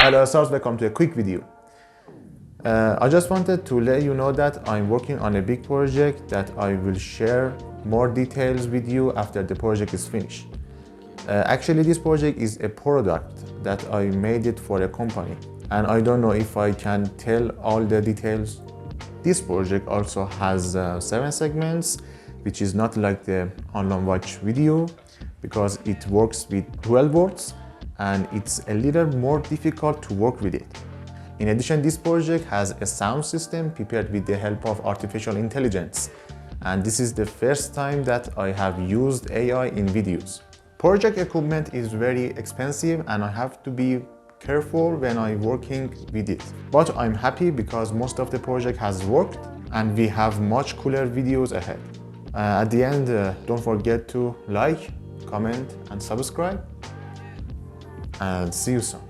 Hello stars, welcome to a quick video. I just wanted to let you know that I'm working on a big project that I will share more details with you after the project is finished. Actually, this project is a product that I made it for a company, and I don't know if I can tell all the details. This project also has 7 segments, which is not like the online watch video because it works with 12 words and it's a little more difficult to work with it. In addition, this project has a sound system prepared with the help of artificial intelligence, and this is the first time that I have used AI in videos. Project equipment is very expensive and I have to be careful when I'm working with it. But I'm happy because most of the project has worked and we have much cooler videos ahead. At the end, don't forget to like, comment and subscribe, and see you soon.